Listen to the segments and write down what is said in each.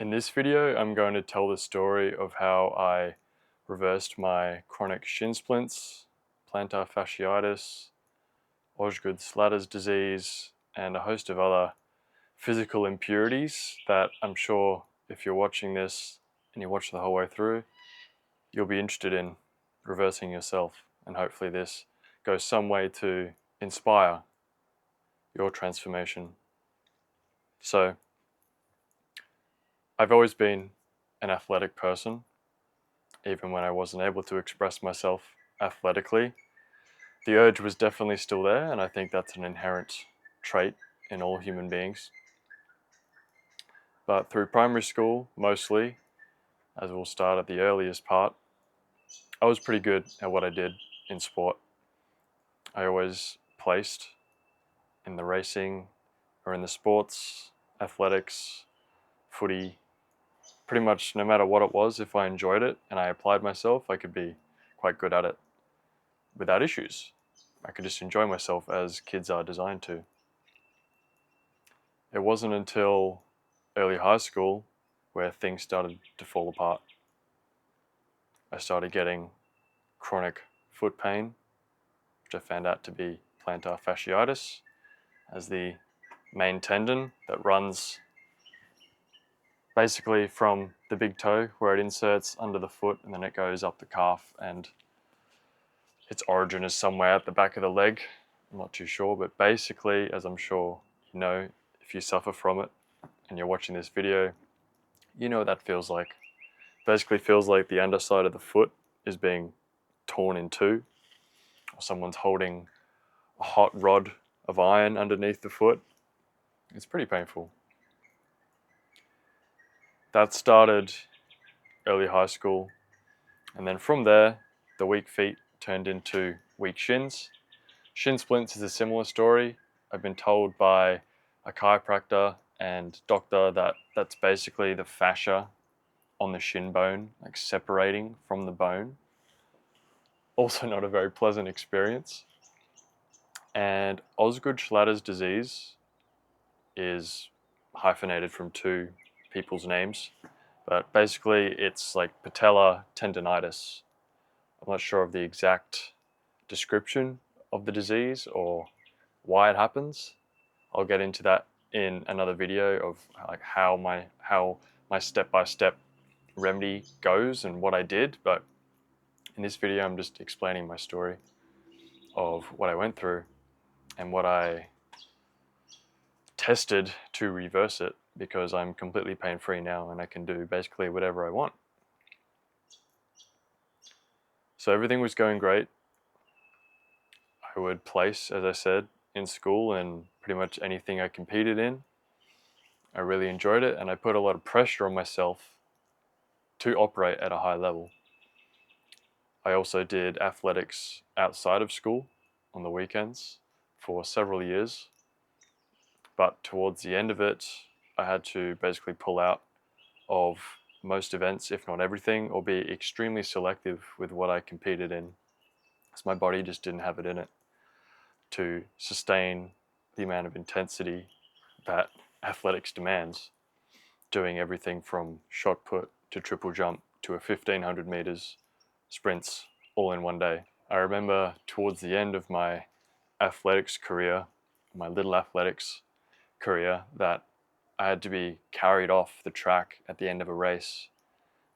In this video, I'm going to tell the story of how I reversed my chronic shin splints, plantar fasciitis, Osgood-Schlatter's disease, and a host of other physical impurities that I'm sure if you're watching this and you watch the whole way through, you'll be interested in reversing yourself. And hopefully this goes some way to inspire your transformation. So, I've always been an athletic person, even when I wasn't able to express myself athletically. The urge was definitely still there, and I think that's an inherent trait in all human beings. But through primary school, mostly, as we'll start at the earliest part, I was pretty good at what I did in sport. I always placed in the racing or in the sports, athletics, footy, pretty much no matter what it was, if I enjoyed it and I applied myself, I could be quite good at it without issues. I could just enjoy myself as kids are designed to. It wasn't until early high school where things started to fall apart. I started getting chronic foot pain, which I found out to be plantar fasciitis, as the main tendon that runs basically from the big toe where it inserts under the foot and then it goes up the calf, and its origin is somewhere at the back of the leg. I'm not too sure, but basically, as I'm sure you know, if you suffer from it and you're watching this video, you know what that feels like. Basically feels like the underside of the foot is being torn in two, or someone's holding a hot rod of iron underneath the foot. It's pretty painful. That started early high school, and then from there, the weak feet turned into weak shins. Shin splints is a similar story. I've been told by a chiropractor and doctor that that's basically the fascia on the shin bone, like separating from the bone. Also not a very pleasant experience. And Osgood-Schlatter's disease is hyphenated from two people's names, but basically it's like patellar tendonitis. I'm not sure of the exact description of the disease or why it happens. I'll get into that in another video of like how my step-by-step remedy goes and what I did, but in this video I'm just explaining my story of what I went through and what I tested to reverse it, because I'm completely pain-free now and I can do basically whatever I want. So everything was going great. I would place, as I said, in school and pretty much anything I competed in. I really enjoyed it, and I put a lot of pressure on myself to operate at a high level. I also did athletics outside of school on the weekends for several years, but towards the end of it, I had to basically pull out of most events, if not everything, or be extremely selective with what I competed in, because my body just didn't have it in it to sustain the amount of intensity that athletics demands, doing everything from shot put to triple jump to a 1500 meters sprints all in one day. I remember towards the end of my athletics career, my little athletics career, that I had to be carried off the track at the end of a race,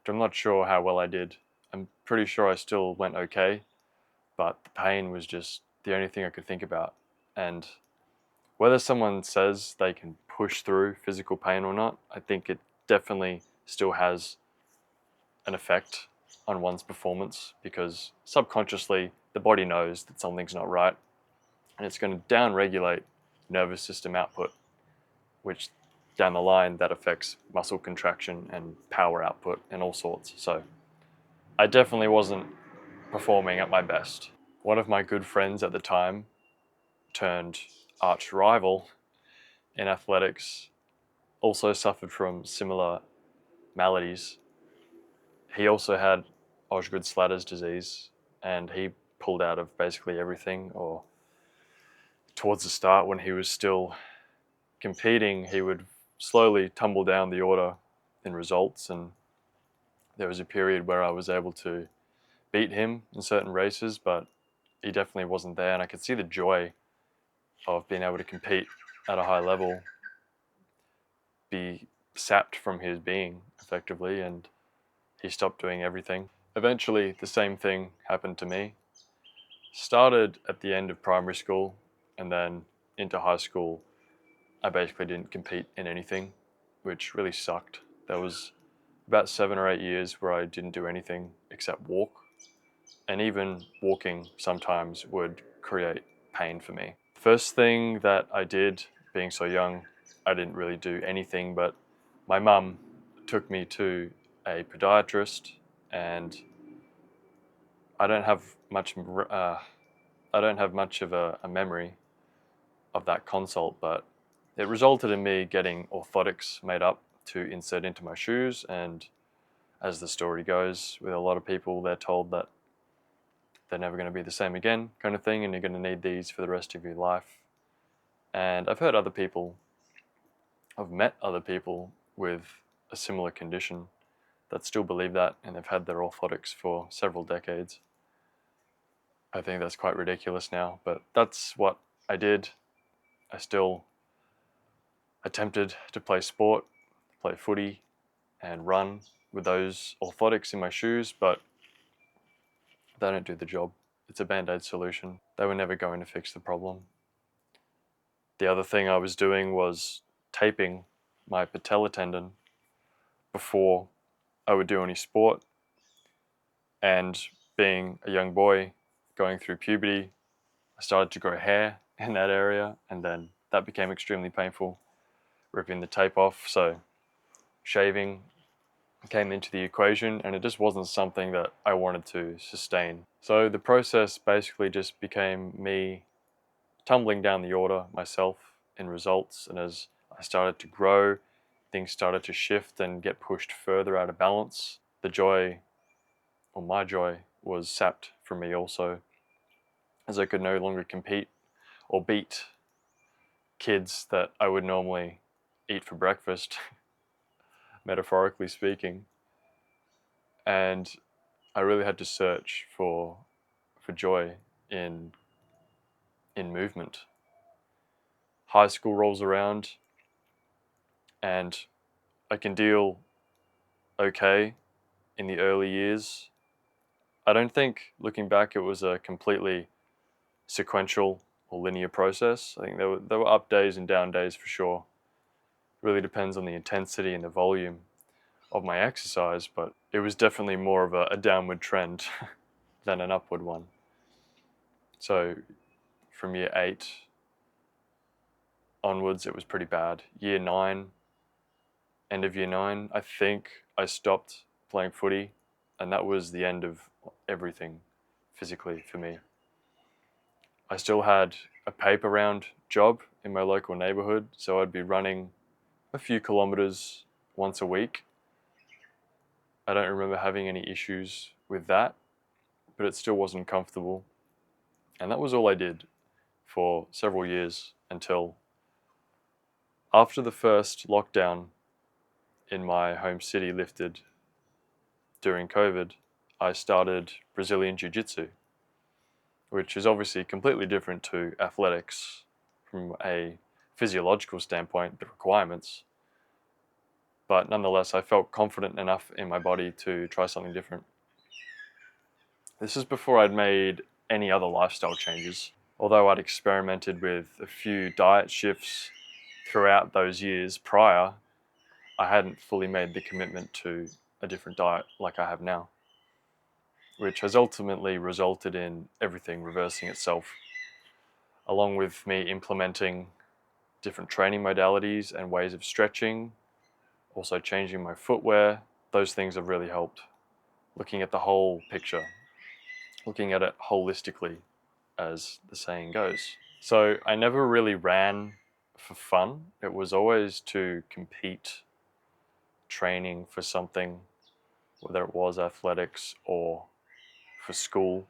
which I'm not sure how well I did. I'm pretty sure I still went okay, but the pain was just the only thing I could think about. And whether someone says they can push through physical pain or not, I think it definitely still has an effect on one's performance, because subconsciously the body knows that something's not right and it's going to down-regulate nervous system output, which down the line that affects muscle contraction and power output and all sorts. So I definitely wasn't performing at my best. One of my good friends at the time, turned arch rival in athletics, also suffered from similar maladies. He also had Osgood-Schlatter's disease, and he pulled out of basically everything, or towards the start when he was still competing, he would slowly tumble down the order in results, and there was a period where I was able to beat him in certain races, but he definitely wasn't there, and I could see the joy of being able to compete at a high level be sapped from his being effectively, and he stopped doing everything. Eventually, the same thing happened to me. Started at the end of primary school, and then into high school, I basically didn't compete in anything, which really sucked. There was about 7 or 8 years where I didn't do anything except walk, and even walking sometimes would create pain for me. First thing that I did, being so young, I didn't really do anything, but my mum took me to a podiatrist, and I don't have much. I don't have much of a memory of that consult, but it resulted in me getting orthotics made up to insert into my shoes. And as the story goes, with a lot of people, they're told that they're never going to be the same again, kind of thing, and you're going to need these for the rest of your life. And I've met other people with a similar condition that still believe that, and they've had their orthotics for several decades. I think that's quite ridiculous now, but that's what I did. I still attempted to play sport, play footy, and run with those orthotics in my shoes, but they don't do the job. It's a band-aid solution. They were never going to fix the problem. The other thing I was doing was taping my patella tendon before I would do any sport, and being a young boy going through puberty, I started to grow hair in that area, and then that became extremely painful, ripping the tape off. So shaving came into the equation, and it just wasn't something that I wanted to sustain. So the process basically just became me tumbling down the order myself in results, and as I started to grow, things started to shift and get pushed further out of balance. The joy, or my joy, was sapped from me also, as I could no longer compete or beat kids that I would normally eat for breakfast, metaphorically speaking. And I really had to search for joy in movement. High school rolls around, and I can deal okay in the early years. I don't think, looking back, it was a completely sequential or linear process. I think there were up days and down days for sure. It really depends on the intensity and the volume of my exercise, but it was definitely more of a downward trend than an upward one. So from year 8 onwards, it was pretty bad. Year 9, end of year 9, I think I stopped playing footy, and that was the end of everything physically for me. I still had a paper round job in my local neighborhood, so I'd be running a few kilometers once a week. I don't remember having any issues with that, but it still wasn't comfortable. And that was all I did for several years until after the first lockdown in my home city lifted during COVID. I started Brazilian Jiu-Jitsu, which is obviously completely different to athletics from a physiological standpoint, the requirements. But nonetheless, I felt confident enough in my body to try something different. This is before I'd made any other lifestyle changes. Although I'd experimented with a few diet shifts throughout those years prior, I hadn't fully made the commitment to a different diet like I have now, which has ultimately resulted in everything reversing itself, along with me implementing different training modalities and ways of stretching, also changing my footwear. Those things have really helped. Looking at the whole picture, looking at it holistically, as the saying goes. So I never really ran for fun. It was always to compete, training for something, whether it was athletics or for school.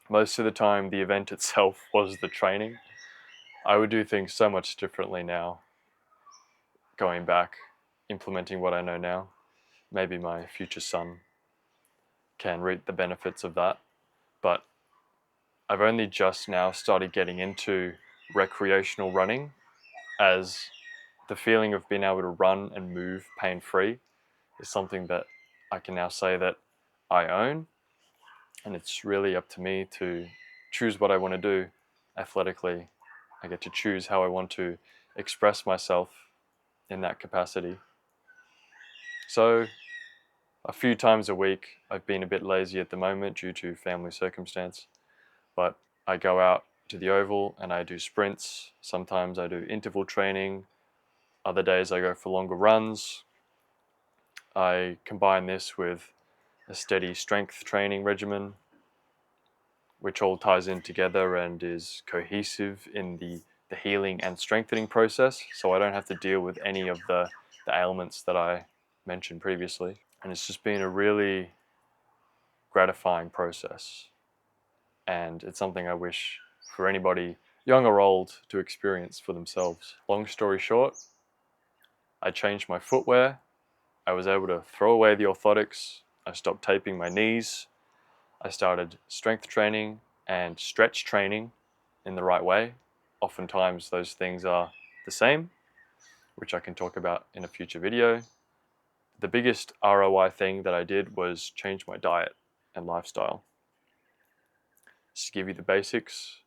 Most of the time, the event itself was the training. I would do things so much differently now, going back. implementing what I know now. Maybe my future son can reap the benefits of that. But I've only just now started getting into recreational running, as the feeling of being able to run and move pain-free is something that I can now say that I own, and it's really up to me to choose what I want to do athletically. I get to choose how I want to express myself in that capacity. So a few times a week, I've been a bit lazy at the moment due to family circumstance, but I go out to the oval and I do sprints. Sometimes I do interval training. Other days I go for longer runs. I combine this with a steady strength training regimen, which all ties in together and is cohesive in the healing and strengthening process, so I don't have to deal with any of the ailments that I mentioned previously. And it's just been a really gratifying process, and it's something I wish for anybody, young or old, to experience for themselves. Long story short, I changed my footwear. I was able to throw away the orthotics. I stopped taping my knees. I started strength training and stretch training in the right way. Oftentimes those things are the same, which I can talk about in a future video. The biggest ROI thing that I did was change my diet and lifestyle. Just to give you the basics,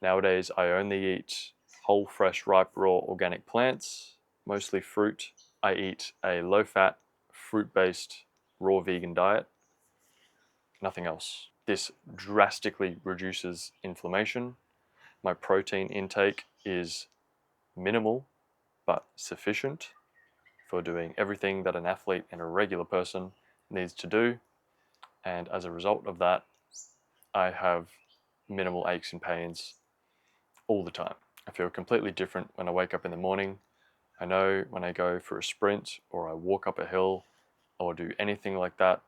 nowadays I only eat whole, fresh, ripe, raw organic plants, mostly fruit. I eat a low-fat, fruit-based, raw vegan diet. Nothing else. This drastically reduces inflammation. My protein intake is minimal but sufficient for doing everything that an athlete and a regular person needs to do. And as a result of that, I have minimal aches and pains all the time. I feel completely different when I wake up in the morning. I know when I go for a sprint or I walk up a hill or do anything like that,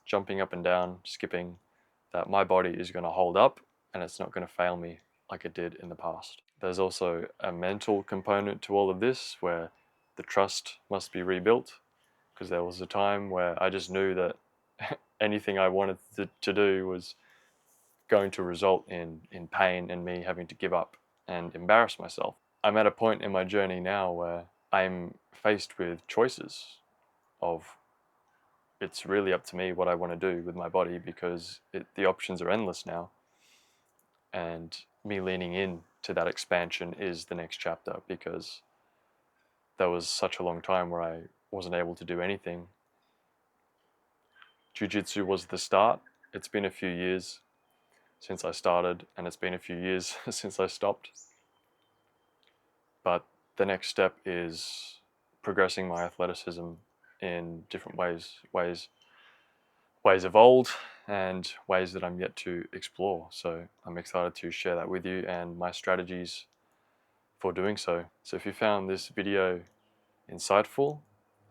jumping up and down, skipping, that my body is going to hold up and it's not going to fail me like it did in the past. There's also a mental component to all of this where the trust must be rebuilt, because there was a time where I just knew that anything I wanted to do was going to result in pain and me having to give up and embarrass myself. I'm at a point in my journey now where I'm faced with choices of, it's really up to me what I want to do with my body, because the options are endless now. And me leaning in to that expansion is the next chapter, because there was such a long time where I wasn't able to do anything. Jiu-Jitsu was the start. It's been a few years since I started, and it's been a few years since I stopped. But the next step is progressing my athleticism in different ways of old and ways that I'm yet to explore. So I'm excited to share that with you and my strategies for doing so. So if you found this video insightful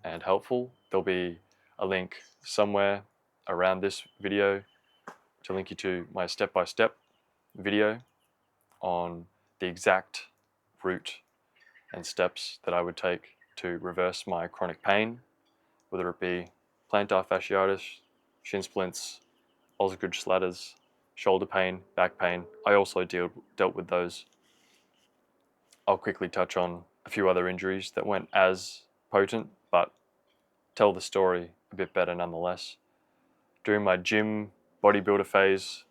and helpful, there'll be a link somewhere around this video to link you to my step-by-step video on the exact route and steps that I would take to reverse my chronic pain, whether it be plantar fasciitis, shin splints, Osgood Schlatter's, shoulder pain, back pain. I also dealt with those. I'll quickly touch on a few other injuries that weren't as potent, but tell the story a bit better nonetheless. During my gym bodybuilder phase,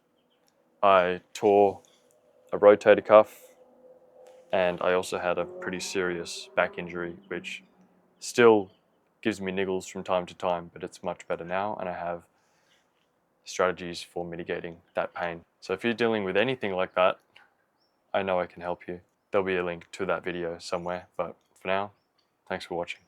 I tore a rotator cuff, and I also had a pretty serious back injury, which still gives me niggles from time to time, but it's much better now, and I have strategies for mitigating that pain. So if you're dealing with anything like that, I know I can help you. There'll be a link to that video somewhere, but for now, thanks for watching.